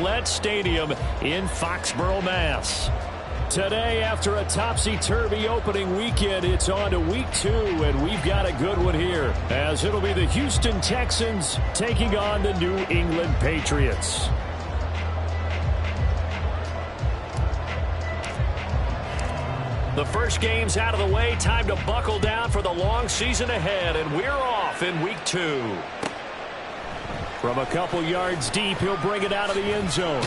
Gillette Stadium in Foxborough, Mass. Today, after a topsy-turvy opening weekend, it's on to week 2, and we've got a good one here, as it'll be the Houston Texans taking on the New England Patriots. The first game's out of the way. Time to buckle down for the long season ahead, and we're off in week 2. From a couple yards deep, he'll bring it out of the end zone.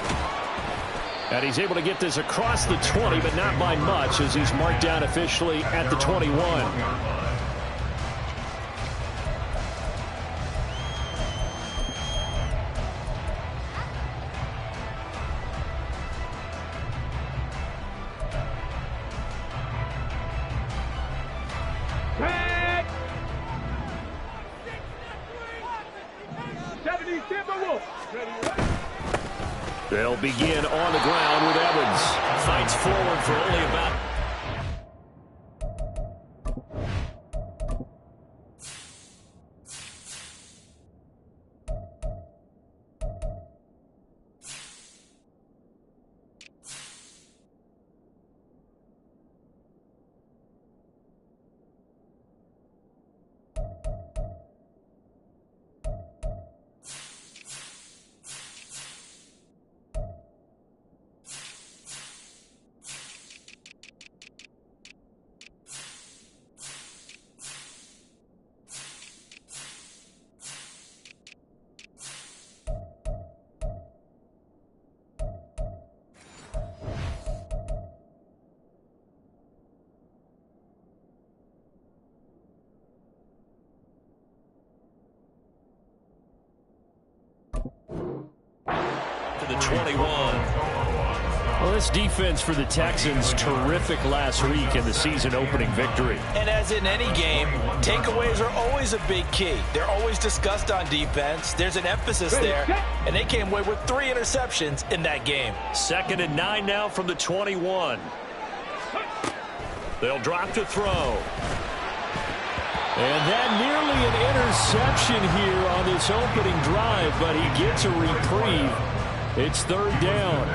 And he's able to get this across the 20, but not by much, as he's marked down officially at the 21. They'll begin on the ground with Evans. Fights forward for only about... to the 21. Well, this defense for the Texans, terrific last week in the season-opening victory. And as in any game, takeaways are always a big key. They're always discussed on defense. There's an emphasis there, and they came away with 3 interceptions in that game. 2nd and 9 now from the 21. They'll drop to throw. And that nearly an interception here on this opening drive, but he gets a reprieve. It's 3rd down.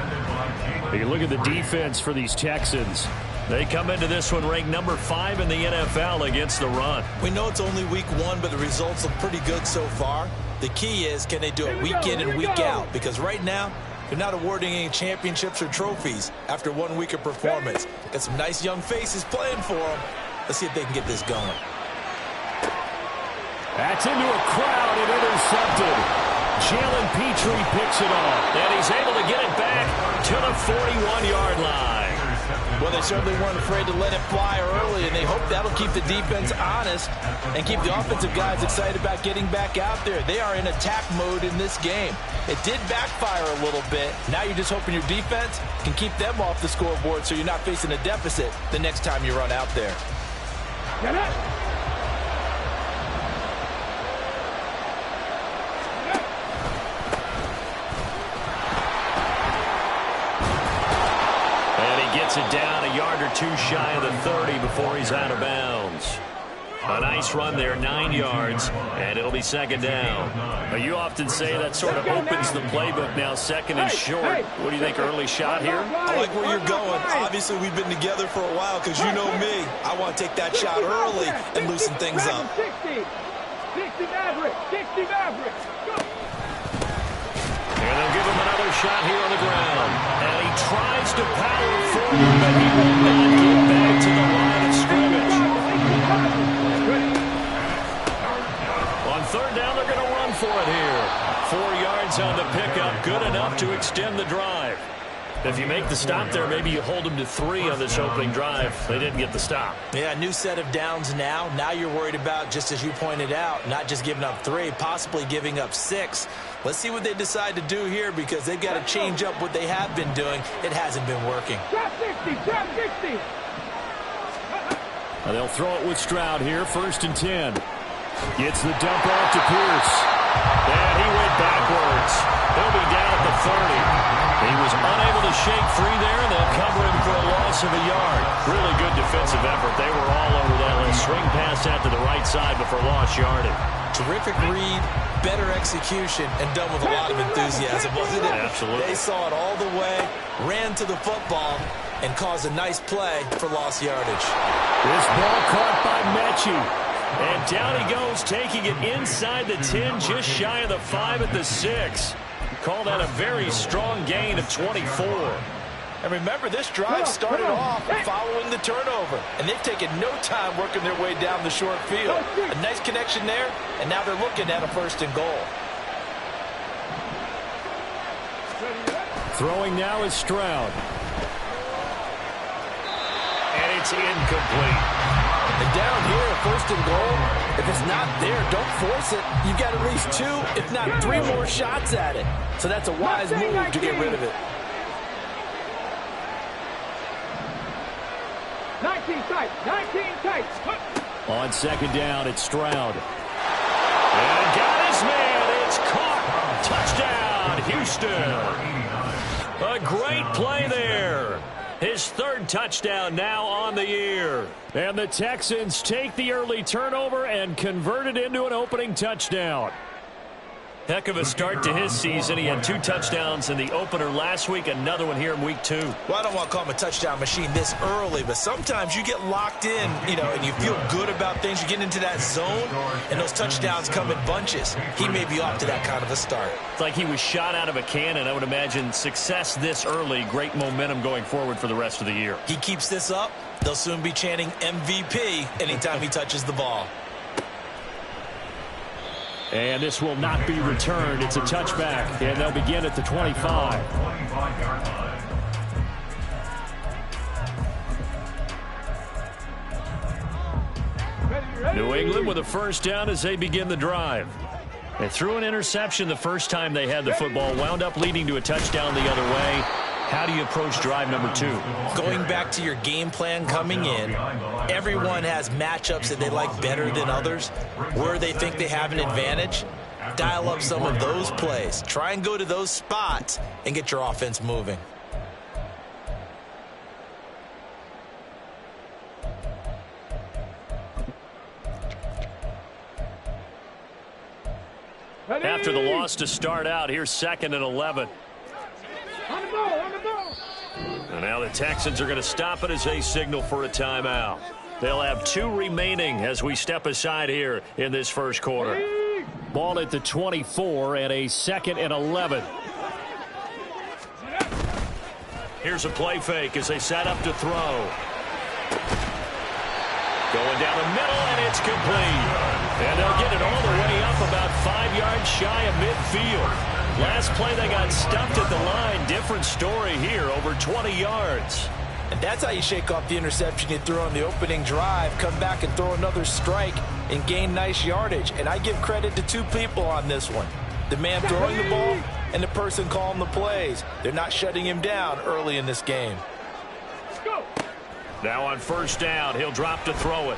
You look at the defense for these Texans. They come into this one ranked number 5 in the NFL against the run. We know it's only week 1, but the results look pretty good so far. The key is, can they do it week in and week out? Because right now, they're not awarding any championships or trophies after 1 week of performance. Got some nice young faces playing for them. Let's see if they can get this going. That's into a crowd and intercepted. Jalen Petrie picks it off, and he's able to get it back to the 41-yard line. Well, they certainly weren't afraid to let it fly early, and they hope that'll keep the defense honest and keep the offensive guys excited about getting back out there. They are in attack mode in this game. It did backfire a little bit. Now you're just hoping your defense can keep them off the scoreboard so you're not facing a deficit the next time you run out there. Get it! Gets it down a yard or 2 shy of the 30 before he's out of bounds. A nice run there, 9 yards, and it'll be 2nd down. Now, you often say that sort of opens the playbook now, 2nd and short. What do you think, early shot here? I like where you're going. Obviously, we've been together for a while because you know me. I want to take that shot early and loosen things up. 60 Maverick, 60 Maverick. And they'll give him another shot here on the ground. And he tries to power forward, but he will not get back to the line of scrimmage. On 3rd down, they're going to run for it here. 4 yards on the pickup, good enough to extend the drive. If you make the stop there, maybe you hold them to 3 on this opening drive. They didn't get the stop. Yeah, new set of downs now. Now you're worried about, just as you pointed out, not just giving up 3, possibly giving up 6. Let's see what they decide to do here because they've got to change up what they have been doing. It hasn't been working. Drop 60, drop 60. They'll throw it with Stroud here, 1st and 10. Gets the dump off to Pierce. And he went backwards. He'll be down at the 30. He was unable to shake free there, and they'll cover him for a loss of a yard. Really good defensive effort. They were all over that little swing pass out to the right side before lost yardage. terrific read, better execution, and done with a lot of enthusiasm, wasn't it? Absolutely. They saw it all the way, ran to the football, and caused a nice play for lost yardage. This ball caught by Mechie. And down he goes, taking it inside the 10, just shy of the 5 at the 6. Call that a very strong gain of 24. And remember, this drive started off following the turnover. And they've taken no time working their way down the short field. A nice connection there, and now they're looking at a 1st and goal. Throwing now is Stroud. And it's incomplete. And down here, 1st and goal, if it's not there, don't force it. You've got at least 2, if not 3 more shots at it. So that's a wise move to get rid of it. 19 tight, 19 tight. On 2nd down, it's Stroud. And got his man. It's caught. Touchdown, Houston. A great play there. His 3rd touchdown now on the year. And the Texans take the early turnover and convert it into an opening touchdown. Heck of a start to his season. He had 2 touchdowns in the opener last week, another one here in week 2. Well, I don't want to call him a touchdown machine this early, but sometimes you get locked in, and you feel good about things. You get into that zone, and those touchdowns come in bunches. He may be off to that kind of a start. It's like he was shot out of a cannon. I would imagine success this early, great momentum going forward for the rest of the year. He keeps this up, they'll soon be chanting MVP anytime he touches the ball. And this will not be returned. It's a touchback, and they'll begin at the 25. New England with a 1st down as they begin the drive. They threw an interception the first time they had the football, wound up leading to a touchdown the other way. How do you approach drive number 2? Going back to your game plan coming in, everyone has matchups that they like better than others. Where they think they have an advantage, dial up some of those plays. Try and go to those spots and get your offense moving. After the loss to start out, here's 2nd and 11. On the ball, on the ball. And now the Texans are going to stop it as they signal for a timeout. They'll have 2 remaining as we step aside here in this first quarter. Ball at the 24 and a 2nd and 11. Here's a play fake as they set up to throw. Going down the middle, and it's complete. And they'll get it all the way up about 5 yards shy of midfield. Last play, they got stuffed at the line. Different story here, over 20 yards. And that's how you shake off the interception you threw on the opening drive, come back and throw another strike and gain nice yardage. And I give credit to 2 people on this one. The man throwing the ball and the person calling the plays. They're not shutting him down early in this game. Go. Now on 1st down, he'll drop to throw it.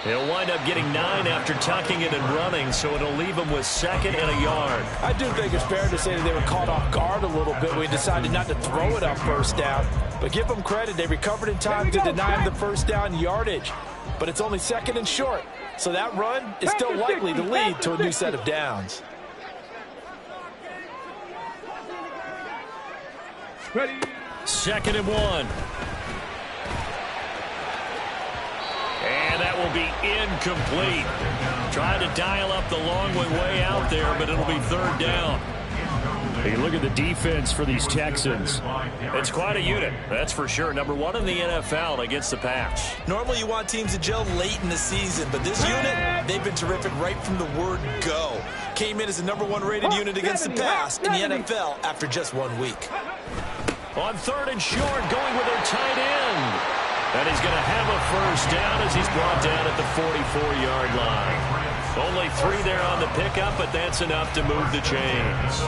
He'll wind up getting 9 after tucking it and running, so it'll leave him with 2nd and a yard. I do think it's fair to say that they were caught off guard a little bit when he decided not to throw it on 1st down. But give them credit. They recovered in time to deny him the 1st down yardage. But it's only 2nd and short. So that run is still likely to lead to a new set of downs. Ready. 2nd and 1. And that will be incomplete. Trying to dial up the long way out there, but it'll be 3rd down. Hey, look at the defense for these Texans. It's quite a unit, that's for sure. Number 1 in the NFL against the pass. Normally you want teams to gel late in the season, but this unit, they've been terrific right from the word go. Came in as the number 1 rated unit against the pass in the NFL after just 1 week. On 3rd and short, going with their tight end. And he's going to have a 1st down as he's brought down at the 44-yard line. Only 3 there on the pickup, but that's enough to move the chains.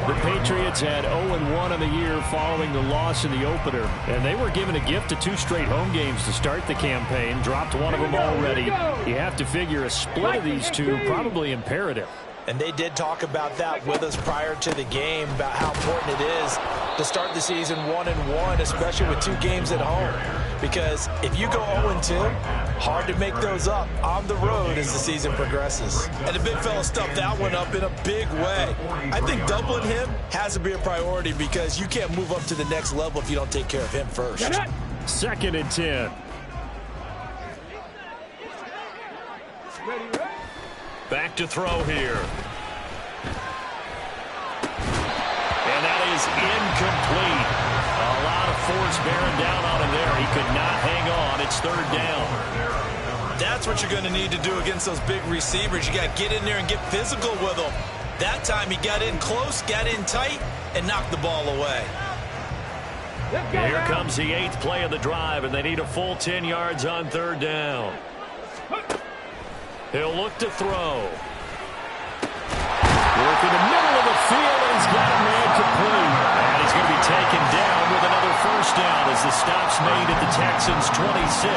The Patriots had 0-1 in the year following the loss in the opener, and they were given a gift of 2 straight home games to start the campaign. Dropped one of them already. You have to figure a split of these 2 probably imperative. And they did talk about that with us prior to the game, about how important it is to start the season 1-1, especially with 2 games at home. Because if you go 0-2, Hard to make those up on the road as the season progresses. And the big fella stuffed that one up in a big way. I think doubling him has to be a priority because you can't move up to the next level if you don't take care of him first. 2nd and 10. Back to throw here. And that is incomplete. A lot of force bearing down on him there. He could not hang on. It's 3rd down. That's what you're going to need to do against those big receivers. You got to get in there and get physical with them. That time he got in close, got in tight, and knocked the ball away. Here comes the 8th play of the drive, and they need a full 10 yards on 3rd down. He'll look to throw. Work in the middle of the field, and he's got a man complete. And he's going to be taken down with another 1st down as the stop's made at the Texans' 26.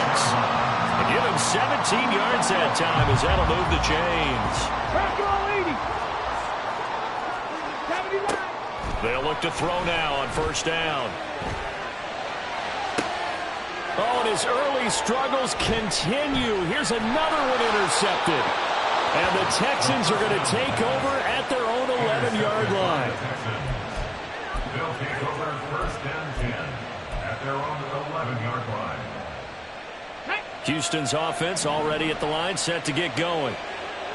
And give him 17 yards that time as that'll move the chains. They'll look to throw now on 1st down. Oh, and his early struggles continue. Here's another one intercepted. And the Texans are going to take over at their own 11-yard line. They'll take over 1st and 10 at their own 11-yard line. Houston's offense already at the line, set to get going.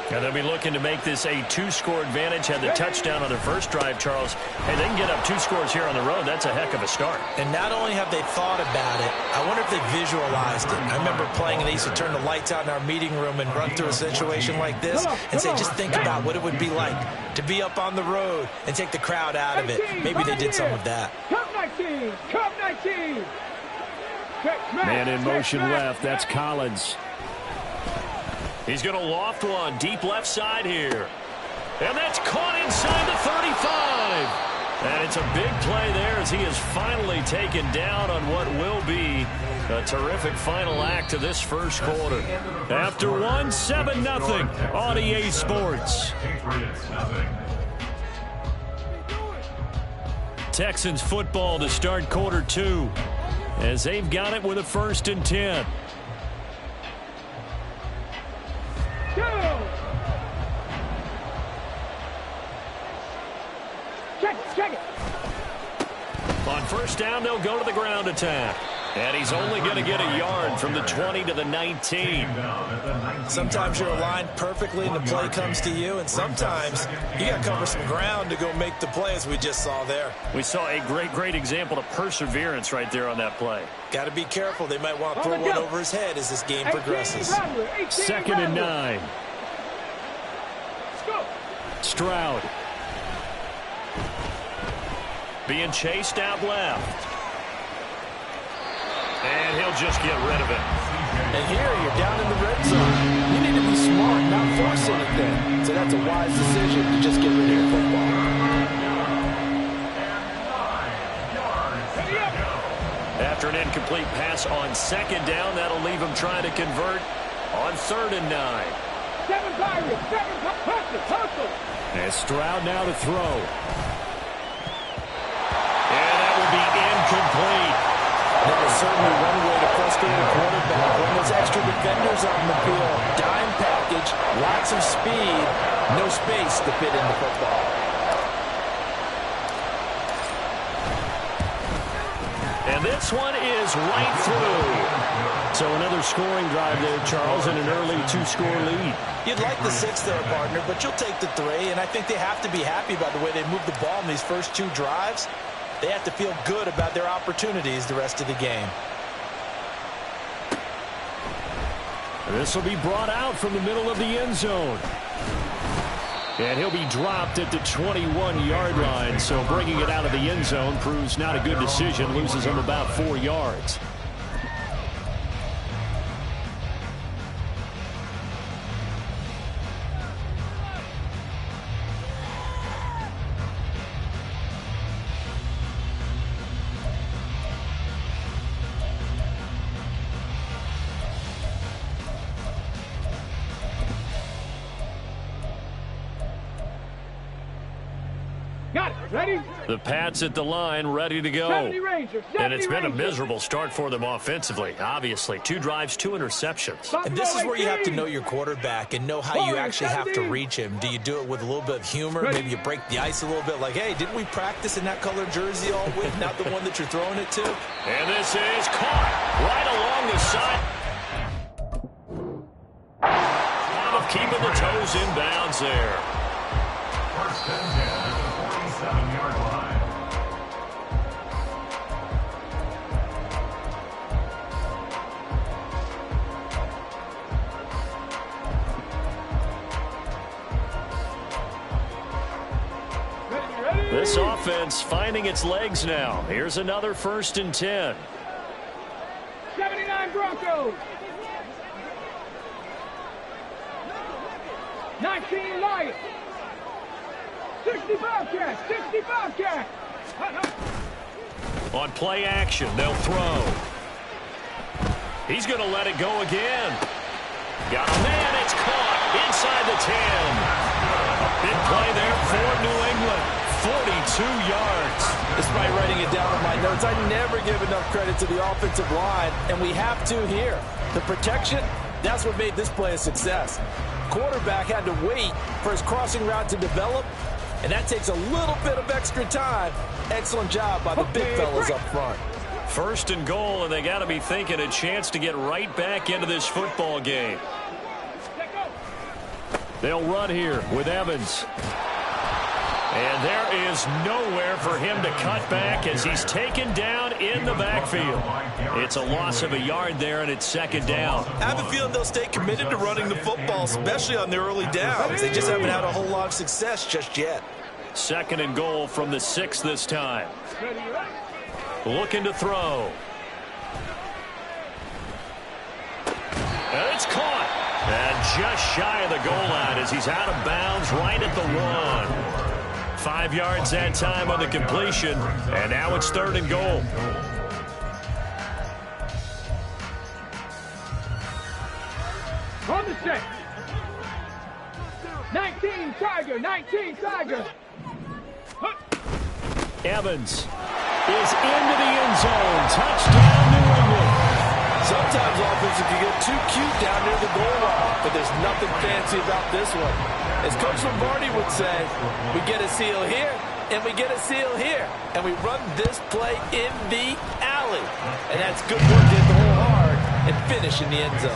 And they'll be looking to make this a 2-score advantage. Had the touchdown on their first drive, Charles. Hey, they can get up 2 scores here on the road. That's a heck of a start. And not only have they thought about it, I wonder if they visualized it. I remember playing, and they used to turn the lights out in our meeting room and run through a situation like this and say, just think about what it would be like to be up on the road and take the crowd out of it. Maybe they did some of that. Come 19! Come 19! Man in motion left. That's Collins. He's going to loft one deep left side here. And that's caught inside the 35. And it's a big play there as he is finally taken down on what will be a terrific final act of this 1st quarter. After one, 7-0 on EA Sports. Texans football to start quarter 2 as they've got it with a 1st and 10. Check it. On 1st down, they'll go to the ground attack. And he's only going to get a yard from the 20 to the 19. Sometimes you're aligned perfectly and the play comes to you, and sometimes you got to cover some ground to go make the play, as we just saw there. We saw a great example of perseverance right there on that play. Got to be careful. They might want to throw one over his head as this game progresses. 2nd and 9. Stroud. Being chased out left. And he'll just get rid of it. And here you're down in the red zone. You need to be smart, not force anything. So that's a wise decision to just get rid of your football. After an incomplete pass on 2nd down, that'll leave him trying to convert on 3rd and 9. 7 Pirates, 7 hustle. And Stroud now to throw. And that will be incomplete. That is certainly one way to frustrate a quarterback when there's extra defenders on the field. Dime package, lots of speed, no space to fit in the football. And this one is right through. So another scoring drive there, Charles, and an early 2-score lead. You'd like the 6 there, partner, but you'll take the 3, and I think they have to be happy about the way they moved the ball in these first 2 drives. They have to feel good about their opportunities the rest of the game. This will be brought out from the middle of the end zone. And he'll be dropped at the 21-yard line, so bringing it out of the end zone proves not a good decision, loses him about 4 yards. Got it. Ready? The Pats at the line, ready to go. 70 Rangers. 70 And it's been a Rangers. miserable start for them offensively, obviously. 2 drives, 2 interceptions. And this is where you have to 18. know your quarterback and know how you actually have to reach him. Do you do it with a little bit of humor? Maybe you break the ice a little bit like, hey, didn't we practice in that color jersey all week? Not the one that you're throwing it to? And this is caught right along the side. Of keeping the toes in bounds there. First and 10 at the 47-yard line. Ready? This offense finding its legs now. Here's another 1st and 10. 79 Broncos. 19 Lions. 60 Bobcats. 60 Bobcats. On play action, they'll throw. He's going to let it go again. Got a man, it's caught inside the 10. A big play there for New England. 42 yards. Despite writing it down in my notes, I never give enough credit to the offensive line, and we have to here. The protection, that's what made this play a success. Quarterback had to wait for his crossing route to develop, and that takes a little bit of extra time. Excellent job by the big fellas up front. 1st and goal, and they got to be thinking a chance to get right back into this football game. They'll run here with Evans. And there is nowhere for him to cut back as he's taken down in the backfield. It's a loss of a yard there, and it's 2nd down. I have a feeling they'll stay committed to running the football, especially on the early downs. They just haven't had a whole lot of success just yet. 2nd and goal from the 6 this time. Looking to throw. And it's caught. And just shy of the goal line as he's out of bounds right at the 1. 5 yards that time on the completion, and now it's 3rd and goal. On the set. 19 Tiger. 19 Tiger. Evans is into the end zone. Touchdown, New England. Sometimes offense can get too cute down near the goal line, but there's nothing fancy about this one. As Coach Lombardi would say, we get a seal here, and we get a seal here, and we run this play in the alley. And that's good work to hit the hole hard and finish in the end zone.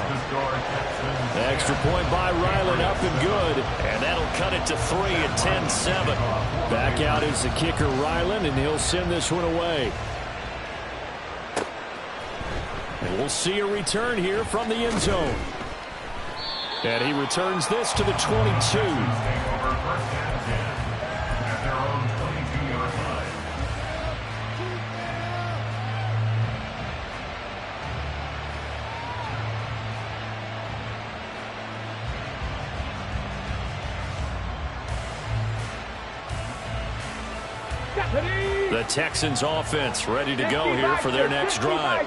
Extra point by Ryland, up and good. And that'll cut it to 3 at 10-7. Back out is the kicker, Ryland, and he'll send this one away. And we'll see a return here from the end zone. And he returns this to the 22. The Texans offense ready to go here for their next drive.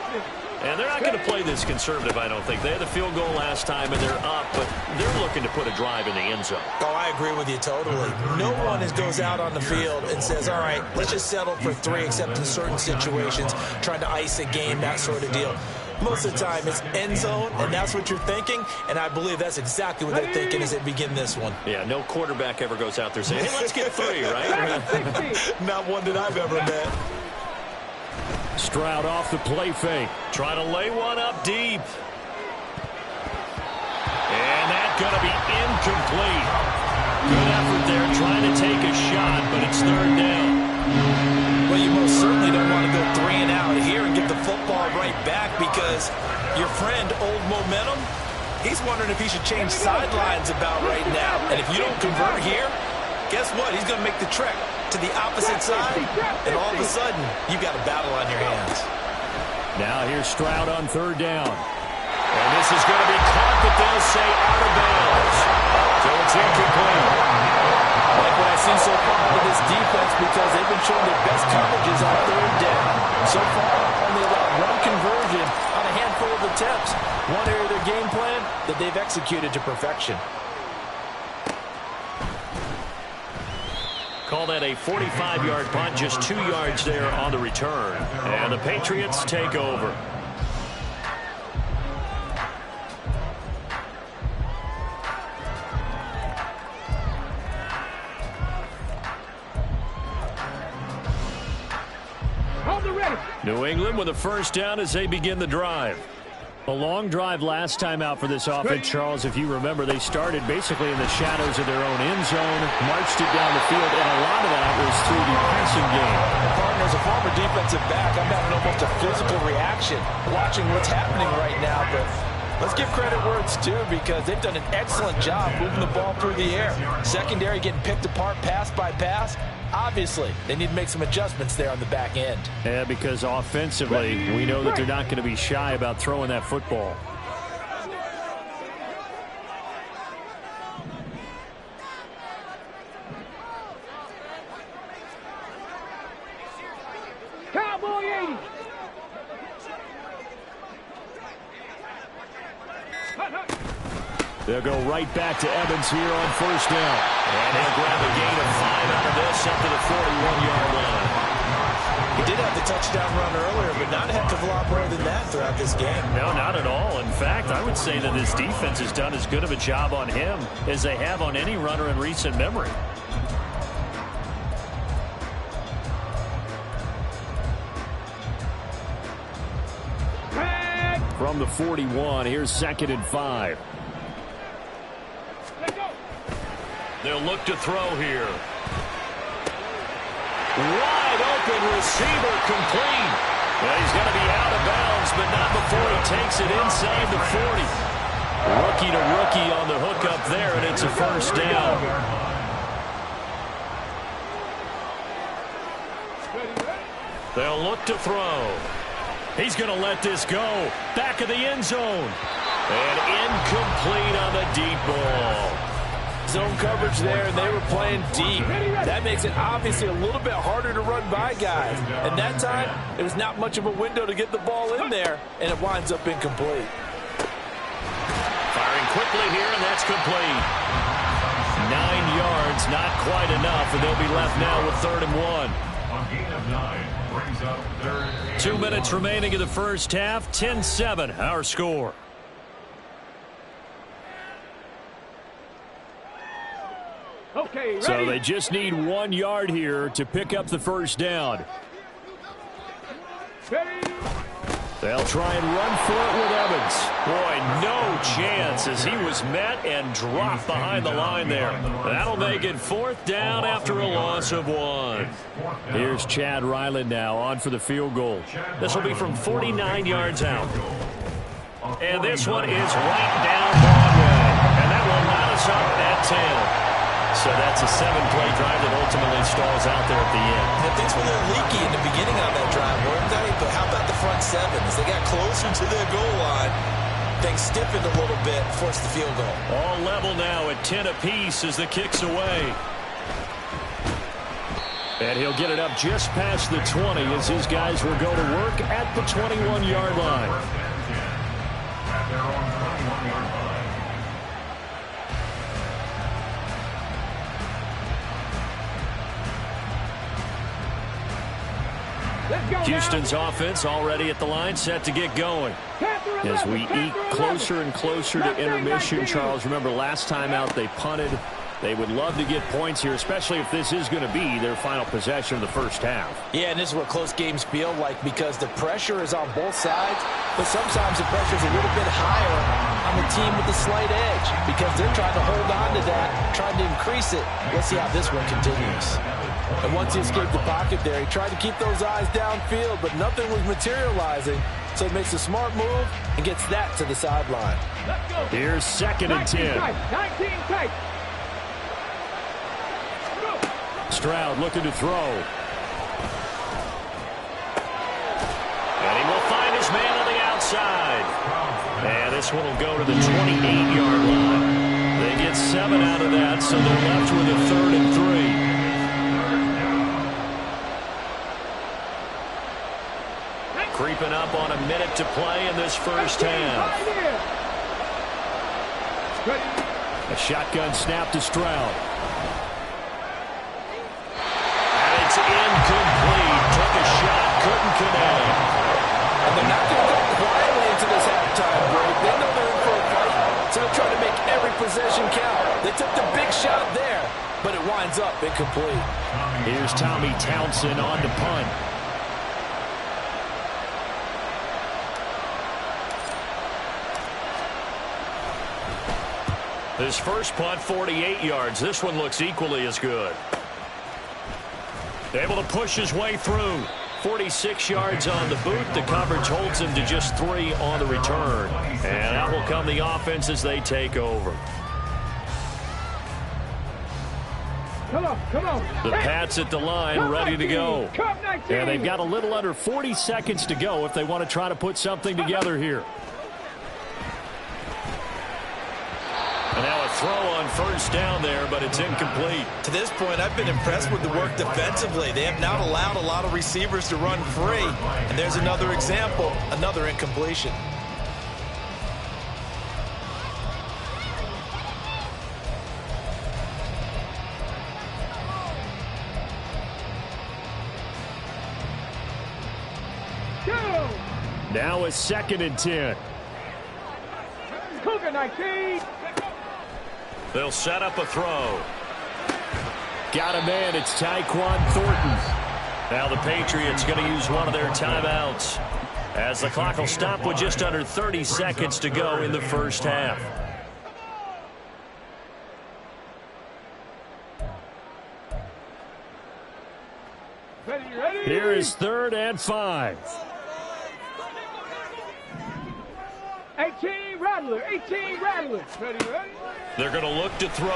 And they're not going to play this conservative, I don't think. They had the field goal last time, and they're up, but they're looking to put a drive in the end zone. Oh, I agree with you totally. No one goes out on the field and says, all right, let's just settle for 3, except in certain situations, trying to ice a game, that sort of deal. Most of the time, it's end zone, and that's what you're thinking, and I believe that's exactly what they're thinking as they begin this one. Yeah, no quarterback ever goes out there saying, hey, let's get 3, right? Not one that I've ever met. Stroud off the play fake. Trying to lay one up deep. And that's going to be incomplete. Good effort there trying to take a shot, but it's 3rd down. Well, you most certainly don't want to go 3 and out here and get the football right back because your friend, Old Momentum, he's wondering if he should change sidelines about right now. And if you don't convert here, guess what? He's going to make the trek to the opposite side, and all of a sudden, you've got a battle on your hands. Now here's Stroud on 3rd down. And this is going to be caught, but they'll say out of bounds. So it's incomplete. I like what I see so far out of this defense because they've been showing their best coverages on 3rd down. So far, only allowed 1 conversion on a handful of attempts. One area of their game plan that they've executed to perfection. Call that a 45-yard punt, just 2 yards there on the return. And the Patriots take over. New England with a first down as they begin the drive. A long drive last time out for this offense, Charles. If you remember, they started basically in the shadows of their own end zone, marched it down the field, and a lot of that was through the passing game. Partner, as a former defensive back, I'm having almost a physical reaction watching what's happening right now, but let's give credit where it's due because they've done an excellent job moving the ball through the air. Secondary getting picked apart pass by pass. Obviously, they need to make some adjustments there on the back end. Yeah, because offensively, we know that they're not going to be shy about throwing that football. Cowboy 80. They'll go right back to Evans here on first down. And he'll grab a gain of 5 out of this up to the 41-yard line. He did have the touchdown run earlier, but not a heck of a lot more than that throughout this game. No, not at all. In fact, I would say that this defense has done as good of a job on him as they have on any runner in recent memory. From the 41, here's 2nd and 5. They'll look to throw here. Wide open receiver complete. Well, he's going to be out of bounds, but not before he takes it inside the 40. Rookie to rookie on the hook up there, and it's a first down. They'll look to throw. He's going to let this go. Back of the end zone. And incomplete on the deep ball. Zone coverage there, and they were playing deep. That makes it obviously a little bit harder to run by guys. And that time, it was not much of a window to get the ball in there, and it winds up incomplete. Firing quickly here, and that's complete. 9 yards, not quite enough, and they'll be left now with 3rd and 1. A gain of 9 brings up 3rd and 2 minutes remaining in the first half. 10-7, our score. Okay, ready? So they just need 1 yard here to pick up the first down. Ready? They'll try and run for it with Evans. Boy, no chance as he was met and dropped behind the line there. That'll make it 4th down after a loss of 1. Here's Chad Ryland now on for the field goal. This will be from 49 yards out. And this one is right down Broadway. And that will line us up at 10. So that's a 7-play drive that ultimately stalls out there at the end. And things were a little leaky in the beginning on that drive, weren't they? But how about the front 7? As they got closer to their goal line, things stiffened a little bit, forced the field goal. All level now at 10 apiece as the kick's away. And he'll get it up just past the 20 as his guys will go to work at the 21-yard line. at their own 21-yard line. Houston's offense already at the line, set to get going. As we eke closer and closer to intermission, Charles, remember last time out they punted. They would love to get points here, especially if this is going to be their final possession of the first half. Yeah, and this is what close games feel like because the pressure is on both sides, but sometimes the pressure is a little bit higher on the team with the slight edge because they're trying to hold on to that, trying to increase it. Let's see how this one continues. And once he escaped the pocket there, he tried to keep those eyes downfield, but nothing was materializing. So he makes a smart move and gets that to the sideline. Here's 2nd and 10. 19 tight. Stroud looking to throw. And he will find his man on the outside. And this one will go to the 28-yard line. They get 7 out of that, so they're left with a 3rd and 3. Creeping up on a minute to play in this first half. A shotgun snap to Stroud. possession end. And they're not going to go quietly into this halftime break. They know they're in for a fight, so they're trying to make every possession count. They took the big shot there, but it winds up incomplete. Here's Tommy Townsend on to punt. His first punt, 48 yards. This one looks equally as good. Able to push his way through. 46 yards on the boot. The coverage holds him to just 3 on the return. And out will come the offense as they take over. Come on. The Pats at the line, ready to go. And they've got a little under 40 seconds to go if they want to try to put something together here. And now a throw on first down there, but it's incomplete. To this point, I've been impressed with the work defensively. They have not allowed a lot of receivers to run free. And there's another example, another incompletion. Now a 2nd and 10. Cougar 19. They'll set up a throw. Got a man. It's Tyquan Thornton. Now the Patriots going to use one of their timeouts as the clock will stop with just under 30 seconds to go in the first half. Ready. Here is 3rd and 5. 18 Rattler. Ready. They're going to look to throw.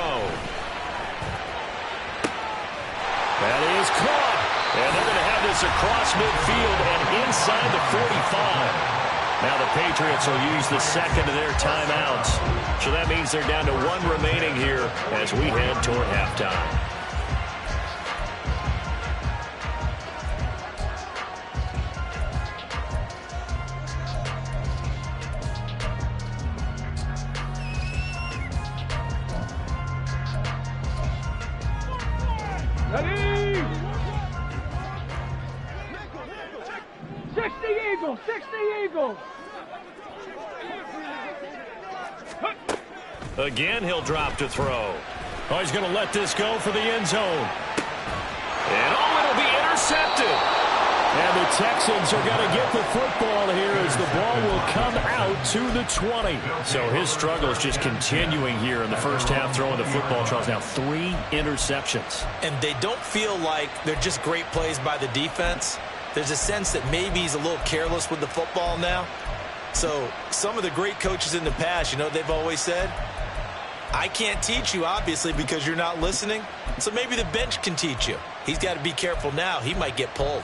That is caught. And they're going to have this across midfield and inside the 45. Now the Patriots will use the 2nd of their timeouts. So that means they're down to 1 remaining here as we head toward halftime. Ready. 60 Eagles. Again, he'll drop to throw. Oh, he's going to let this go for the end zone. And it'll be intercepted. And the Texans are going to get the football here as the ball will come out to the 20. So his struggle is just continuing here in the first half, throwing the football. Charles, now 3 interceptions. And they don't feel like they're just great plays by the defense. There's a sense that maybe he's a little careless with the football now. So some of the great coaches in the past, you know, they've always said, I can't teach you, obviously, because you're not listening. So maybe the bench can teach you. He's got to be careful now. He might get pulled.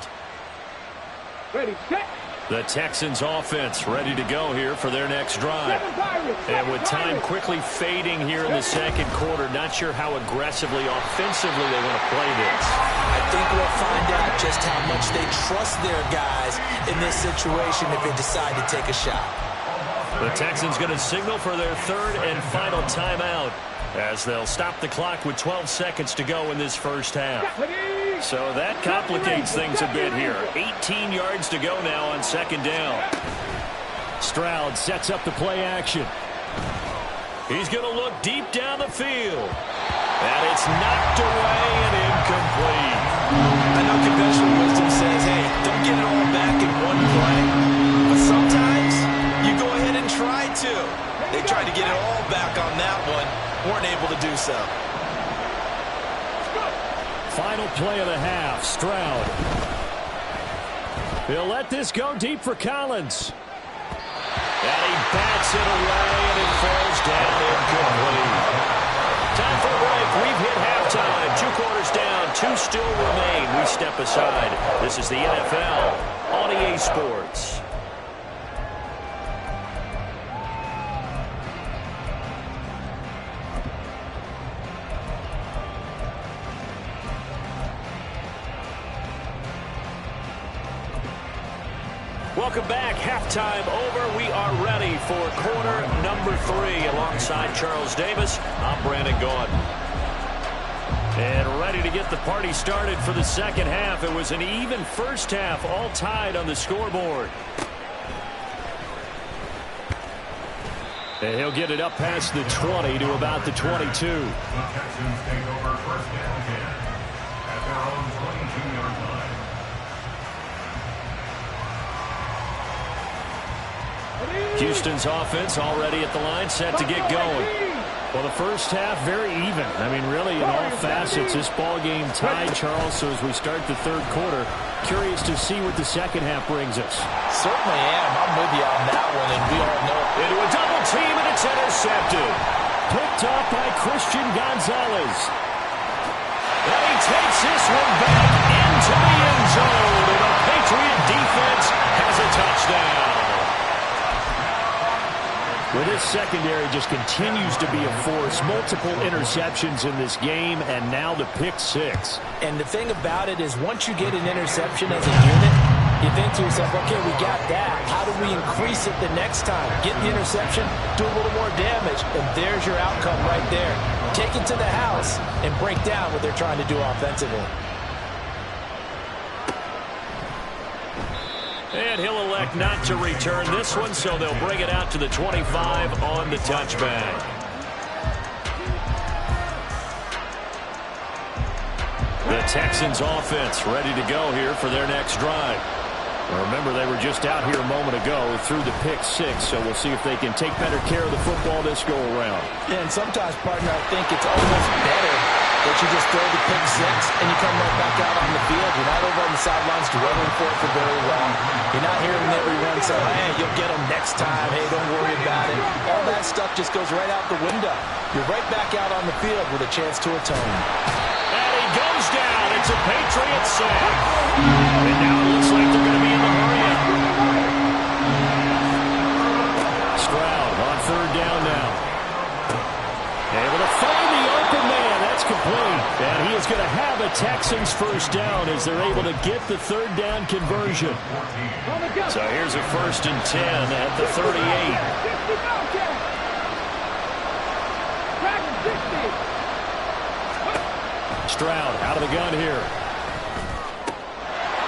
Ready, set. The Texans offense ready to go here for their next drive. And with time quickly fading here in the second quarter, not sure how aggressively, offensively they want to play this. I think we'll find out just how much they trust their guys in this situation if they decide to take a shot. The Texans going to signal for their 3rd and final timeout as they'll stop the clock with 12 seconds to go in this first half. So that complicates things a bit here. 18 yards to go now on 2nd down. Stroud sets up the play action. He's going to look deep down the field. And it's knocked away and incomplete. I know conventional wisdom says, hey, don't get it all back in one play. But sometimes you go ahead and try to. They tried to get it all back on that one. Weren't able to do so. Final play of the half, Stroud. He'll let this go deep for Collins. And he bats it away, and it falls down incomplete. Time for a break. We've hit halftime. 2 quarters down, 2 still remain. We step aside. This is the NFL on EA Sports. Welcome back. Halftime over. We are ready for quarter number 3 alongside Charles Davis. I'm Brandon Gaudin. And ready to get the party started for the second half. It was an even first half, all tied on the scoreboard. And he'll get it up past the 20 to about the 22. The Texans take over first and 10 at their own 22-yard line. Houston's offense already at the line, set to get going. Well, the first half, very even. I mean, really, in all facets, this ball game tied, Charles. So as we start the third quarter, curious to see what the second half brings us. Certainly am. I'm with you on that one, and we all know. Into a double team, and it's intercepted. Picked up by Christian Gonzalez. And he takes this one back into the end zone. And the Patriot defense has a touchdown. Well, this secondary just continues to be a force. Multiple interceptions in this game, and now the pick six. And the thing about it is once you get an interception as a unit, you think to yourself, okay, we got that. How do we increase it the next time? Get the interception, do a little more damage, and there's your outcome right there. Take it to the house and break down what they're trying to do offensively. And he'll elect not to return this one, so they'll bring it out to the 25 on the touchback. The Texans offense ready to go here for their next drive. Remember, they were just out here a moment ago through the pick six, so we'll see if they can take better care of the football this go-around. Yeah, and sometimes, partner, I think it's almost better that you just throw the pick six and you come right back out on the field. You're not over on the sidelines dwelling for it for very long. You're not hearing everyone say, hey, you'll get them next time. Hey, don't worry about it. All that stuff just goes right out the window. You're right back out on the field with a chance to atone. And he goes down. It's a Patriot sack. And now it looks like they're going to be in the hurry-up. Stroud on third down now. Able to find the open man. That's complete. And he is going to have a Texans first down as they're able to get the third down conversion. So here's a 1st and 10 at the 38. Stroud out of the gun here.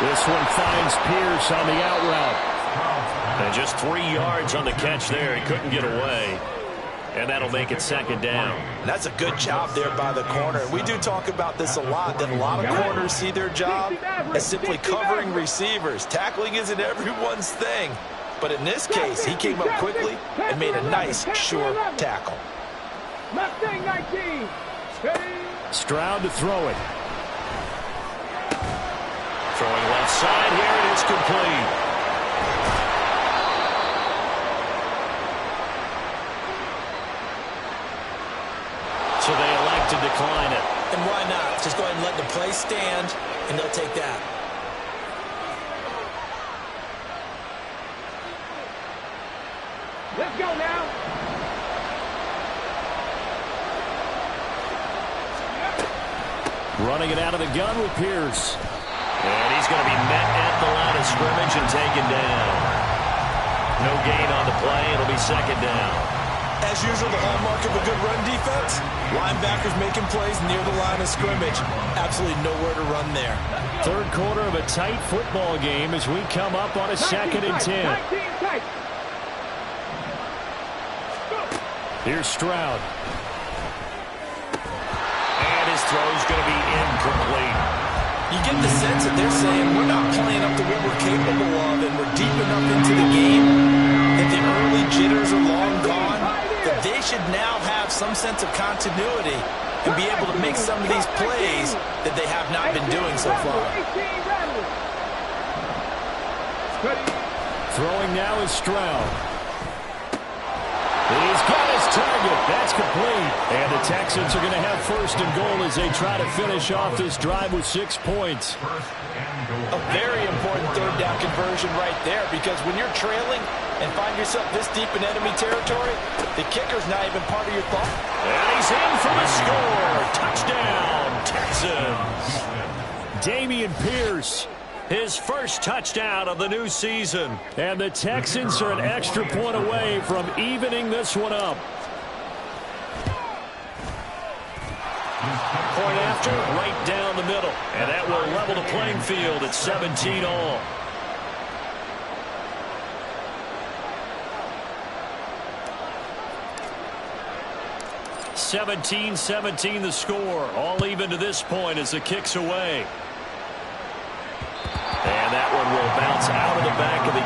This one finds Pierce on the out route. And just 3 yards on the catch there. He couldn't get away. And that'll make it second down. That's a good job there by the corner. We do talk about this a lot, that a lot of corners see their job as simply covering receivers. Tackling isn't everyone's thing. But in this case, he came up quickly and made a nice, sure tackle. Stroud to throw it. Throwing left side here, and it's complete. So they elect to decline it. And why not? Just go ahead and let the play stand, and they'll take that. Let's go now. Running it out of the gun with Pierce. And he's going to be met at the line of scrimmage and taken down. No gain on the play. It'll be second down. As usual, the hallmark of a good run defense, linebackers making plays near the line of scrimmage. Absolutely nowhere to run there. Third quarter of a tight football game as we come up on a 2nd and 10. Here's Stroud. And his throw's going to be incomplete. You get the sense that they're saying we're not playing up to what we're capable of, and we're deep enough into the game that the early jitters are long gone, that they should now have some sense of continuity and be able to make some of these plays that they have not been doing so far. Throwing now is Stroud. He's got his target. That's complete. And the Texans are going to have 1st and goal as they try to finish off this drive with 6 points. A very important third down conversion right there, because when you're trailing and find yourself this deep in enemy territory, the kicker's not even part of your thought. And he's in for the score. Touchdown, Texans. Dameon Pierce, his first touchdown of the new season. And the Texans are an extra point away from evening this one up. Point after, right down the middle. And that will level the playing field at 17 all. (17-17) the score. All even to this point as the kick's away. And that one will bounce out of the back of the...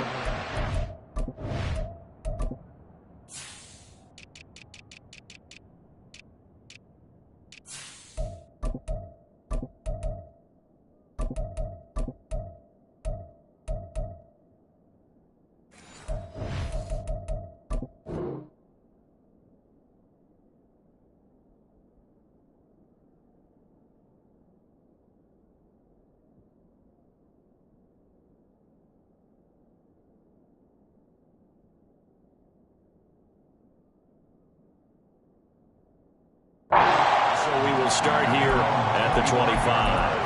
start here at the 25.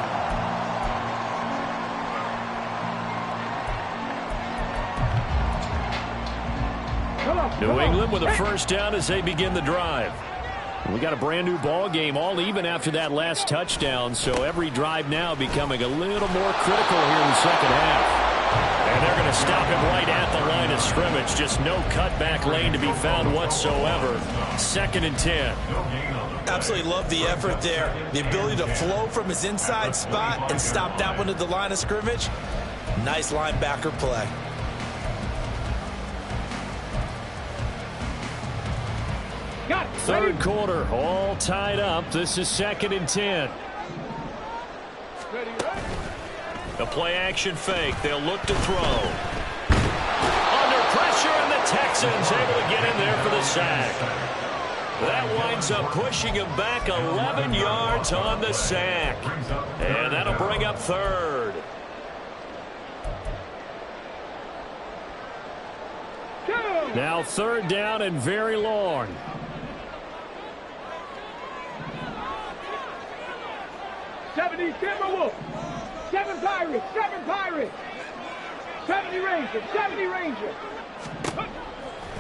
New England with a first down as they begin the drive. We got a brand new ball game, all even after that last touchdown, so every drive now becoming a little more critical here in the second half. And they're going to stop him right at the line of scrimmage. Just no cutback lane to be found whatsoever. 2nd and 10. Absolutely love the effort there. The ability to flow from his inside spot and stop that one at the line of scrimmage. Nice linebacker play. Third quarter, all tied up. This is 2nd and 10. The play action fake. They'll look to throw. Under pressure, and the Texans able to get in there for the sack. That winds up pushing him back 11 yards on the sack. And that'll bring up 3rd. Now 3rd down and very long. Timberwolves. 7 Pirates. 7 Pirates. 70 Rangers. 70 Rangers.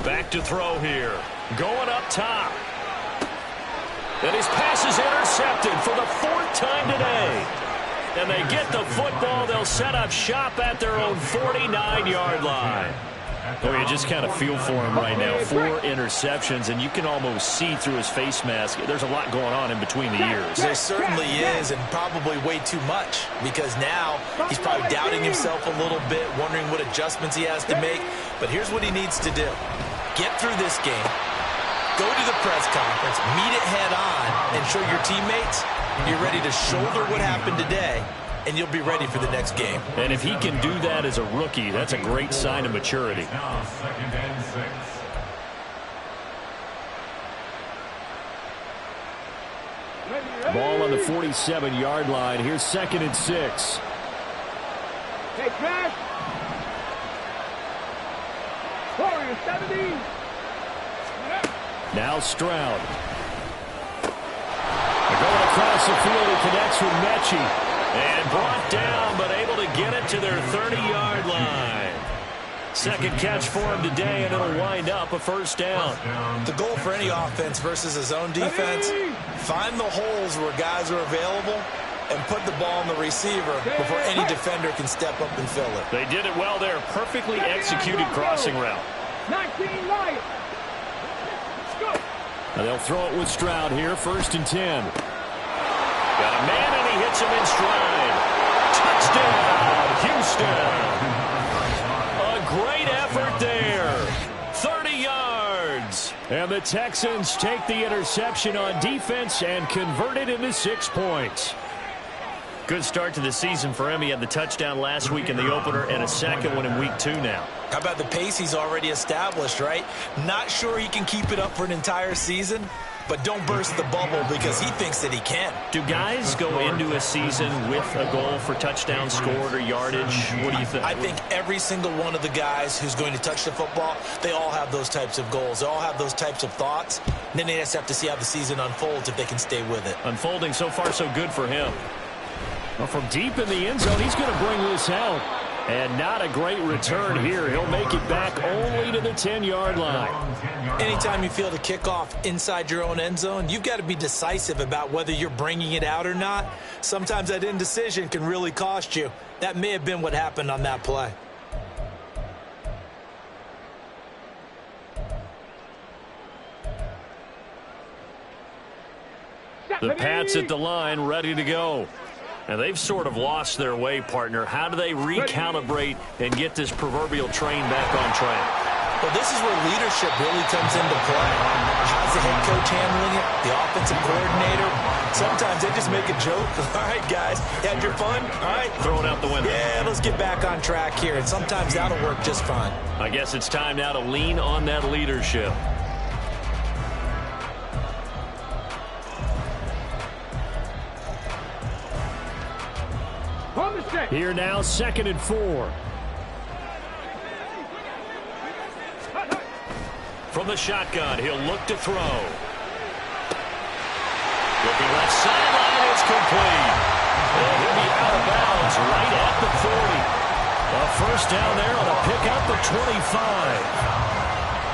Back to throw here. Going up top. And his pass is intercepted for the 4th time today. And they get the football. They'll set up shop at their own 49-yard line. Oh, you just kind of feel for him right now. 4 interceptions, and you can almost see through his face mask. There's a lot going on in between the ears. There certainly is, and probably way too much, because now he's probably doubting himself a little bit, wondering what adjustments he has to make. But here's what he needs to do. Get through this game. Go to the press conference, meet it head on, and show your teammates you're ready to shoulder what happened today, and you'll be ready for the next game. And if he can do that as a rookie, that's a great sign of maturity. Now 2nd and 6. Ball on the 47-yard line. Here's 2nd and 6. Hey, Crash. 70. Now Stroud. They're going across the field. He connects with Mechie. And brought down, but able to get it to their 30-yard line. 2nd catch for him today, and it'll wind up a 1st down. The goal for any offense versus his own defense, find the holes where guys are available and put the ball on the receiver before any defender can step up and fill it. They did it well there. Perfectly executed crossing route. 19 Lions. Go. Now they'll throw it with Stroud here. 1st and 10. Got a man, and he hits him in stride. Touchdown, Houston. A great effort there. 30 yards. And the Texans take the interception on defense and convert it into 6 points. Good start to the season for him. He had the touchdown last week in the opener and a 2nd one in week 2 now. How about the pace he's already established, right? Not sure he can keep it up for an entire season, but don't burst the bubble because he thinks that he can. Do guys go into a season with a goal for touchdown scored or yardage? What do you think? I think every single one of the guys who's going to touch the football, they all have those types of goals. They all have those types of thoughts. And then they just have to see how the season unfolds if they can stay with it. Unfolding so far so good for him. Well, from deep in the end zone, he's going to bring this out. And not a great return here. He'll make it back only to the 10-yard line. Anytime you feel the kickoff inside your own end zone, you've got to be decisive about whether you're bringing it out or not. Sometimes that indecision can really cost you. That may have been what happened on that play. The Pats at the line, ready to go. And they've sort of lost their way, partner. How do they recalibrate and get this proverbial train back on track? Well, this is where leadership really comes into play. How's the head coach handling it? The offensive coordinator? Sometimes they just make a joke. All right, guys, had your fun? All right. Throw it out the window. Yeah, let's get back on track here. And sometimes that'll work just fine. I guess it's time now to lean on that leadership. Here now, 2nd and 4. From the shotgun, he'll look to throw. Looking left sideline, it's complete. And he'll be out of bounds right at the 40. A first down there on a pickup of 25.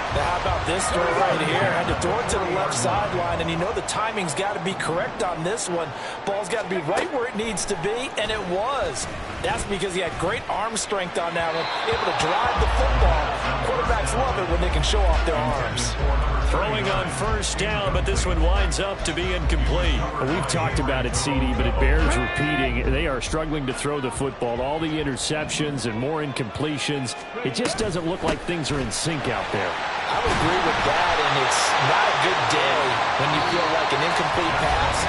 Now, how about this throw right here? Had to throw it to the left sideline, and you know the timing's got to be correct on this one. Ball's got to be right where it needs to be, and it was. That's because he had great arm strength on that one, able to drive the football. Quarterbacks love it when they can show off their arms. Throwing on first down, but this one winds up to be incomplete. We've talked about it, CD, but it bears repeating. They are struggling to throw the football. All the interceptions and more incompletions. It just doesn't look like things are in sync out there. I would agree with that, and it's not a good day when you feel like an incomplete pass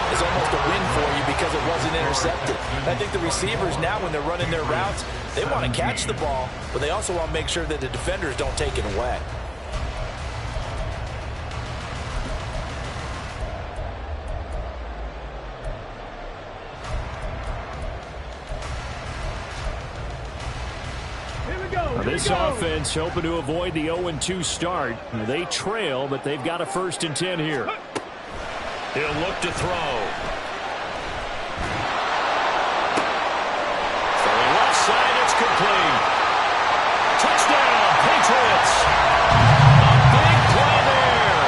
is almost a win for you because it wasn't intercepted. I think the receivers now, when they're running their routes, they want to catch the ball, but they also want to make sure that the defenders don't take it away. This offense hoping to avoid the 0-2 start. They trail, but they've got a 1st and 10 here. He'll look to throw. Throwing left side, it's complete. Touchdown, Patriots. A big play there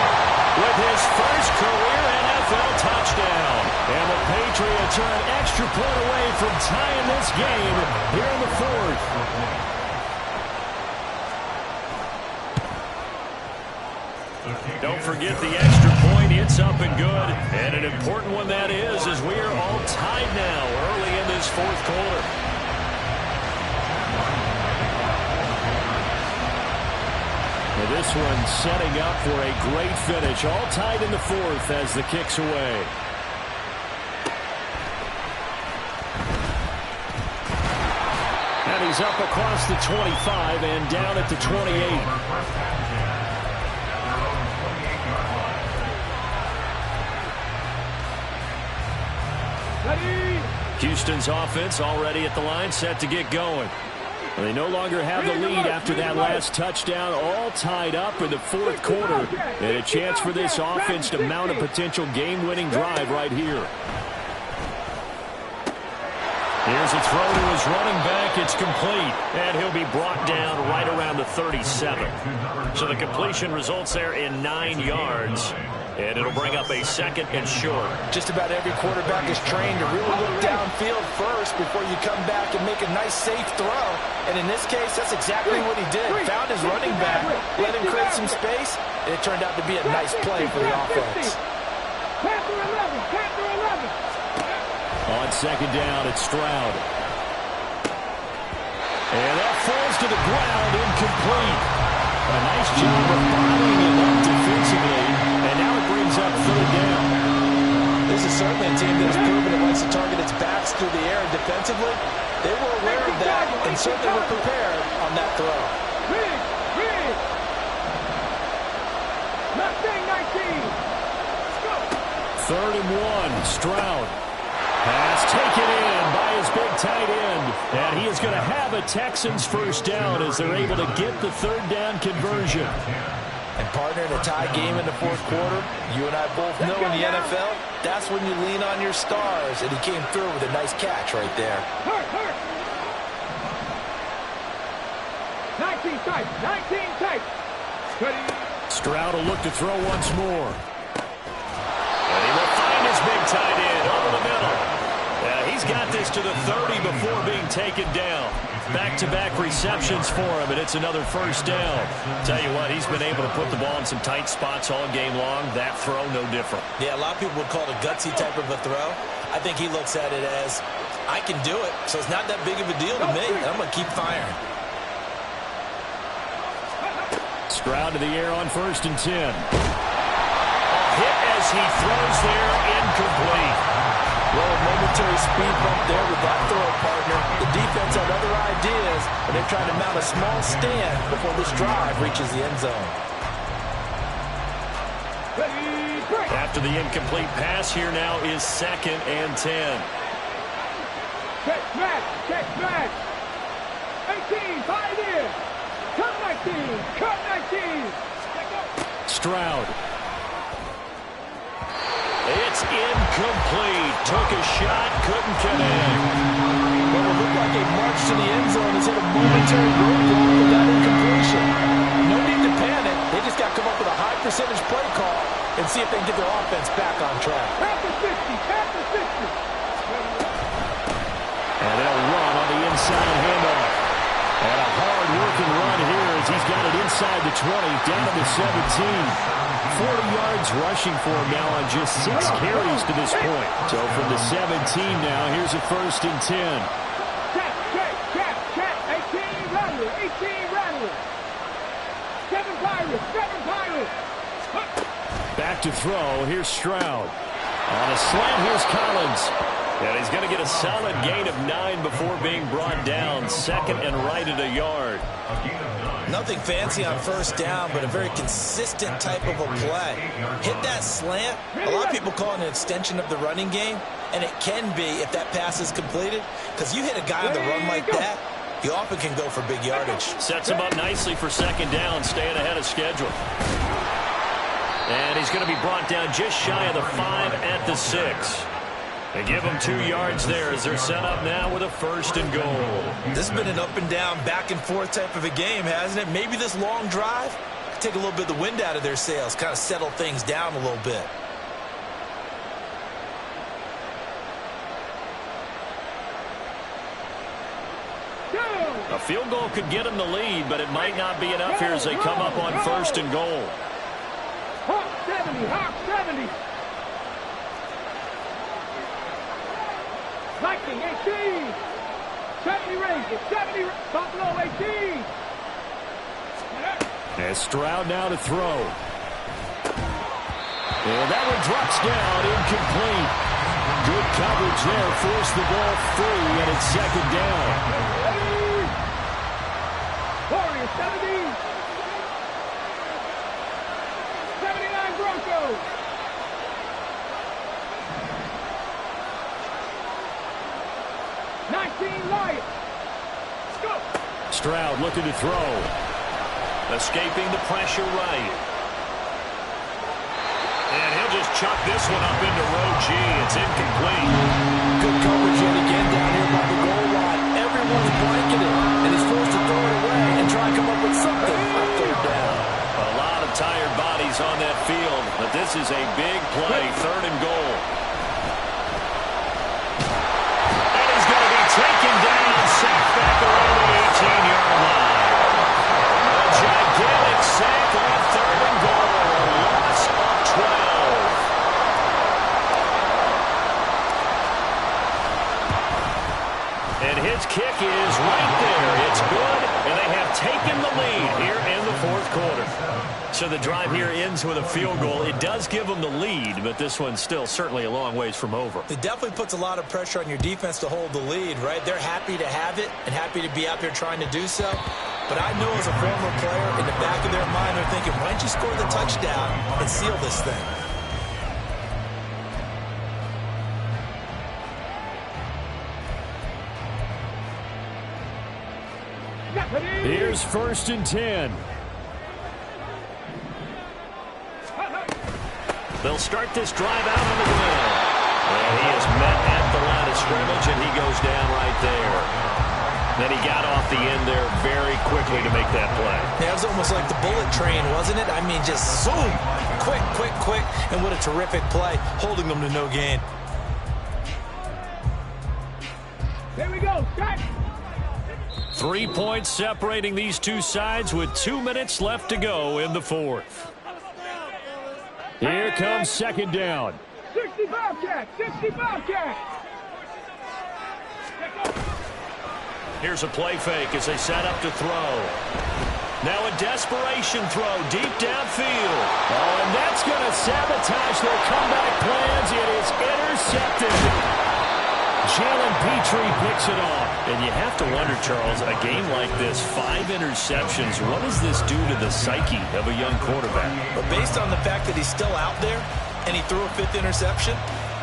with his first career NFL touchdown. And the Patriots are an extra point away from tying this game here in the 4th. Don't forget the extra point. It's up and good. And an important one that is, as we are all tied now early in this 4th quarter. Well, this one setting up for a great finish. All tied in the 4th as the kick's away. And he's up across the 25 and down at the 28. Houston's offense already at the line, set to get going. They no longer have the lead after that last touchdown, all tied up in the 4th quarter. And a chance for this offense to mount a potential game-winning drive right here. Here's a throw to his running back. It's complete. And he'll be brought down right around the 37. So the completion results there in 9 yards. And it'll bring up a 2nd and short. Just about every quarterback is trained to really look downfield first before you come back and make a nice, safe throw. And in this case, that's exactly what he did. Found his running back, let him create some space, and it turned out to be a nice play for the offense. On 2nd down, it's Stroud. And that falls to the ground, incomplete. A nice job of bottling it up defensively. And now it brings up 3rd down. This is certainly a team that has proven it likes to target its backs through the air, and defensively, they were aware of that and certainly were prepared on that throw. 3rd and 1, Stroud. Pass taken in by his big tight end. And he is going to have a Texans 1st down as they're able to get the 3rd down conversion. And partner, in a tie game in the 4th quarter, you and I both know in the NFL, that's when you lean on your stars. And he came through with a nice catch right there. tight. 19 tight. Stroud will look to throw once more. And he will find his big tight end over the middle. He's got this to the 30 before being taken down. Back-to-back receptions for him, and it's another first down. Tell you what, he's been able to put the ball in some tight spots all game long. That throw, no different. Yeah, a lot of people would call it a gutsy type of a throw. I think he looks at it as, I can do it, so it's not that big of a deal to me, and I'm going to keep firing. Stroud to the air on 1st and 10. Hit as he throws there, incomplete. Well, a momentary speed bump there with that throw partner. The defense had other ideas, and they're trying to mount a small stand before this drive reaches the end zone. After the incomplete pass, here now is 2nd and 10. Check back, check back. 18, 5 in. Cut 19, cut 19. Stroud. It's incomplete. Took a shot, couldn't connect. Well, it looked like a march to the end zone is hit a momentary roadblock with that incompletion. No need to panic. They just got to come up with a high percentage play call and see if they can get their offense back on track. Tap the 50, tap the 50. And they'll run on the inside handoff. And a hard-working run here as he's got it inside the 20, down to the 17. 40 yards rushing for him now on just 6 carries to this point. So from the 17 now, here's a 1st and 10. Check, check, check, check. 18 Rattler, 18 Rattler. 7 Pirates, 7 Pirates. Back to throw. Here's Stroud. On a slant, here's Collins. And he's going to get a solid gain of 9 before being brought down. 2nd and right at a yard. Nothing fancy on 1st down, but a very consistent type of a play. Hit that slant. A lot of people call it an extension of the running game, and it can be if that pass is completed, because you hit a guy on the run like that, you often can go for big yardage. Sets him up nicely for 2nd down, staying ahead of schedule. And he's going to be brought down just shy of the 5 at the 6. They give him 2 yards there as they're set up now with a 1st and goal. This has been an up and down, back and forth type of a game, hasn't it? Maybe this long drive take a little bit of the wind out of their sails, kind of settle things down a little bit. A field goal could get them the lead, but it might not be enough here as they come up on 1st and goal. Hawk 70, Hawk 70. Viking 18. 70 Rangers, 70 Buffalo 18. And Stroud now to throw. And that one drops down, incomplete. Good coverage there, forced the ball free, and it's 2nd down. Warriors 70. 79 Broncos. Lions. Go. Stroud looking to throw. Escaping the pressure right. And he'll just chuck this one up into row G. It's incomplete. Good coverage yet again down here by the goal line. Everyone's blanketed, and he's forced to throw it away and try and come up with something on 3rd down. A lot of tired bodies on that field, but this is a big play, 3rd and goal. Taken down, sacked back around the 18-yard line. A gigantic sack on 3rd and goal. A loss of 12. And his kick is right there. It's good, and they have taken the lead here in the 4th quarter. So the drive here ends with a field goal. It does give them the lead, but this one's still certainly a long ways from over. It definitely puts a lot of pressure on your defense to hold the lead, right? They're happy to have it and happy to be out there trying to do so. But I know as a former player, in the back of their mind, they're thinking, why don't you score the touchdown and seal this thing? Here's 1st and 10. They'll start this drive out on the ground. And he is met at the line of scrimmage, and he goes down right there. Then he got off the end there very quickly to make that play. Yeah, it was almost like the bullet train, wasn't it? I mean, just zoom. Quick, quick, quick. And what a terrific play, holding them to no gain. There we go. Start. 3 points separating these two sides with 2 minutes left to go in the fourth. Here comes second down. 60 Bobcats. 60 Bobcats. Here's a play fake as they set up to throw. Now a desperation throw deep downfield. Oh, and that's going to sabotage their comeback plans. It is intercepted. Jalen Petrie picks it off. And you have to wonder, Charles, a game like this, 5 interceptions, what does this do to the psyche of a young quarterback? But based on the fact that he's still out there and he threw a 5th interception,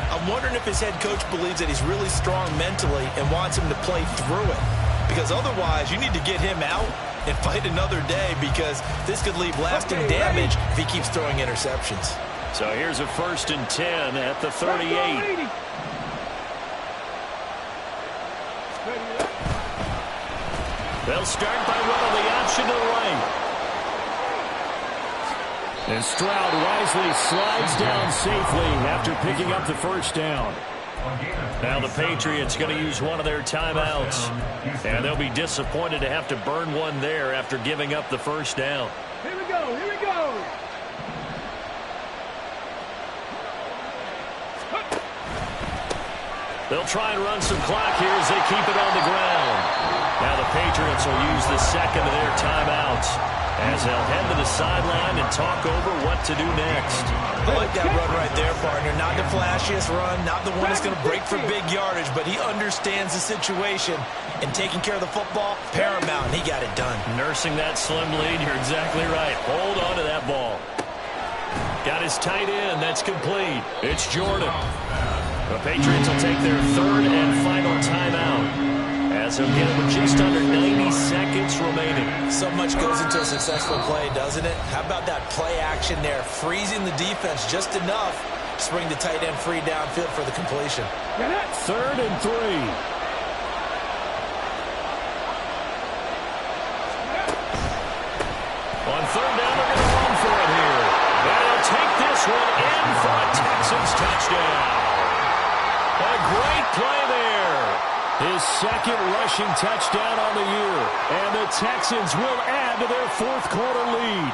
I'm wondering if his head coach believes that he's really strong mentally and wants him to play through it. Because otherwise, you need to get him out and fight another day, because this could leave lasting damage if he keeps throwing interceptions. So here's a 1st and 10 at the 38. They'll start by running the option to the right. And Stroud wisely slides down safely after picking up the first down. Now the Patriots going to use one of their timeouts. And they'll be disappointed to have to burn one there after giving up the first down. Here we go. Here we go. They'll try and run some clock here as they keep it on the ground. Now the Patriots will use the second of their timeouts as they'll head to the sideline and talk over what to do next. I like that run right there, partner. Not the flashiest run, not the one that's going to break for big yardage, but he understands the situation, and taking care of the football, paramount, and he got it done. Nursing that slim lead, you're exactly right. Hold on to that ball. Got his tight end, that's complete. It's Jordan. The Patriots will take their 3rd and final timeout as they'll get it with just under 90 seconds remaining. So much goes into a successful play, doesn't it? How about that play action there, freezing the defense just enough to bring the tight end free downfield for the completion. 3rd and 3. On 3rd down, they're going to run for it here. And they'll take this one in for a Texans touchdown. A great play there. His 2nd rushing touchdown on the year. And the Texans will add to their 4th quarter lead.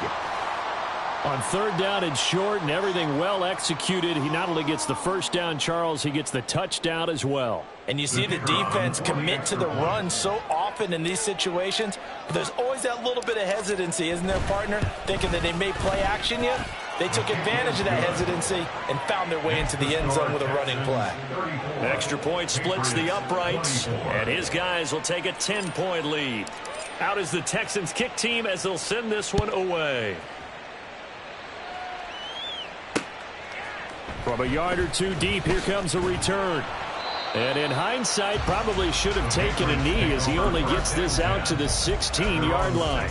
On 3rd down and short and everything well executed, he not only gets the first down, Charles, he gets the touchdown as well. And you see the defense commit to the run so often in these situations, but there's always that little bit of hesitancy, isn't there, partner? Thinking that they may play action yet. They took advantage of that hesitancy and found their way into the end zone with a running play. Extra point splits the uprights, and his guys will take a 10-point lead. Out is the Texans kick team as they'll send this one away. From a yard or two deep, here comes a return. And in hindsight, probably should have taken a knee as he only gets this out to the 16-yard line.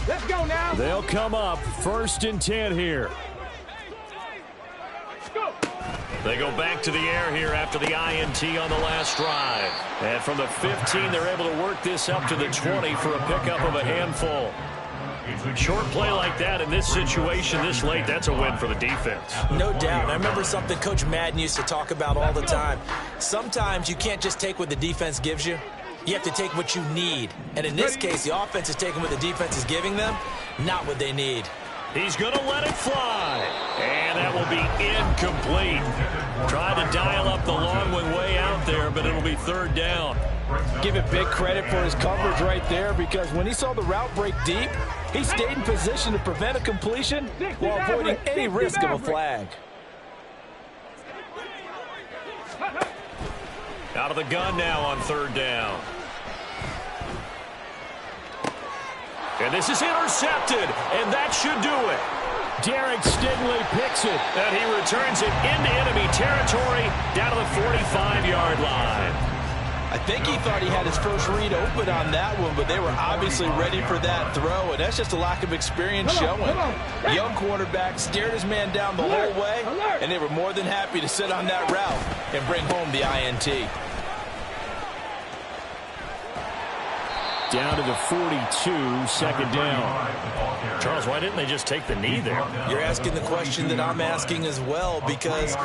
Let's go now. They'll come up 1st and 10 here. Go. They go back to the air here after the INT on the last drive. And from the 15, they're able to work this up to the 20 for a pickup of a handful. Short play like that in this situation this late, that's a win for the defense. No doubt. I remember something Coach Madden used to talk about all the time. Sometimes you can't just take what the defense gives you. You have to take what you need. And in this case, the offense is taking what the defense is giving them, not what they need. He's going to let it fly. And that will be incomplete. Tried to dial up the long one way out there, but it'll be 3rd down. Give it big credit for his coverage right there, because when he saw the route break deep, he stayed in position to prevent a completion while avoiding any risk of a flag. Out of the gun now on 3rd down. And this is intercepted, and that should do it. Derek Stingley picks it, and he returns it into enemy territory down to the 45-yard line. I think he thought he had his first read open on that one, but they were obviously ready for that throw, and that's just a lack of experience showing. Young quarterback stared his man down the whole way, and they were more than happy to sit on that route and bring home the INT. Down to the 42, second down. Charles, why didn't they just take the knee there? You're asking the question that I'm asking as well, because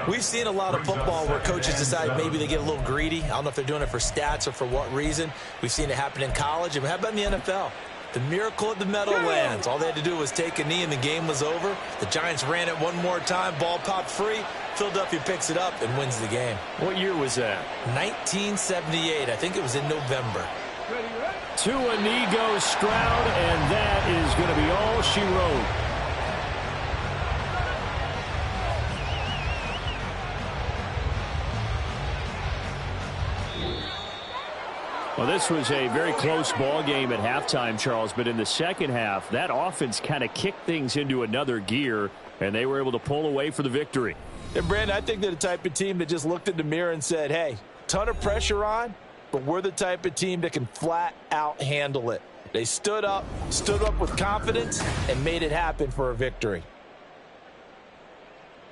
we've seen a lot of football where coaches decide maybe they get a little greedy. I don't know if they're doing it for stats or for what reason. We've seen it happen in college. And how about in the NFL? The miracle of the Meadowlands. All they had to do was take a knee and the game was over. The Giants ran it one more time. Ball popped free. Philadelphia picks it up and wins the game. What year was that? 1978. I think it was in November. To a knee goes Stroud, and that is going to be all she wrote. Well, this was a very close ball game at halftime, Charles, but in the second half, that offense kind of kicked things into another gear, and they were able to pull away for the victory. And, Brandon, I think they're the type of team that just looked in the mirror and said, hey, ton of pressure on, but we're the type of team that can flat out handle it. They stood up with confidence, and made it happen for a victory.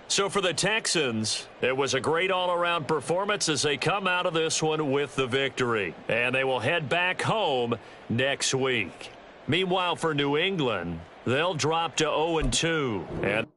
So for the Texans, it was a great all-around performance as they come out of this one with the victory. And they will head back home next week. Meanwhile, for New England, they'll drop to 0-2. And